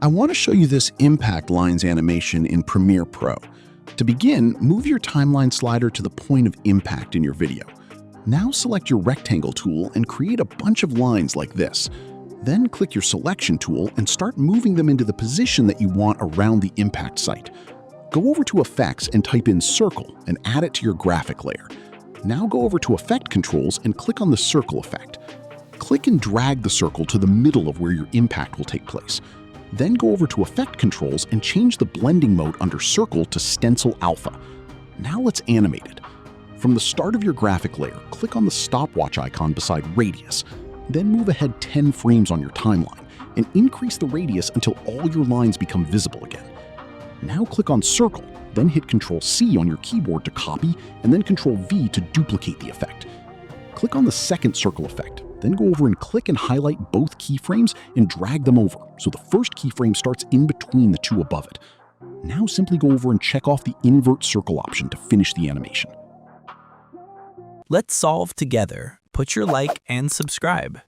I want to show you this impact lines animation in Premiere Pro. To begin, move your timeline slider to the point of impact in your video. Now select your rectangle tool and create a bunch of lines like this. Then click your selection tool and start moving them into the position that you want around the impact site. Go over to Effects and type in Circle and add it to your graphic layer. Now go over to Effect Controls and click on the circle effect. Click and drag the circle to the middle of where your impact will take place. Then go over to Effect Controls and change the blending mode under Circle to Stencil Alpha. Now let's animate it. From the start of your graphic layer, click on the stopwatch icon beside Radius. Then move ahead 10 frames on your timeline and increase the radius until all your lines become visible again. Now click on Circle, then hit Ctrl-C on your keyboard to copy and then Ctrl-V to duplicate the effect. Click on the second circle effect, then go over and click and highlight both keyframes and drag them over so the first keyframe starts in between the two above it. Now simply go over and check off the invert circle option to finish the animation. Let's solve together. Put your like and subscribe.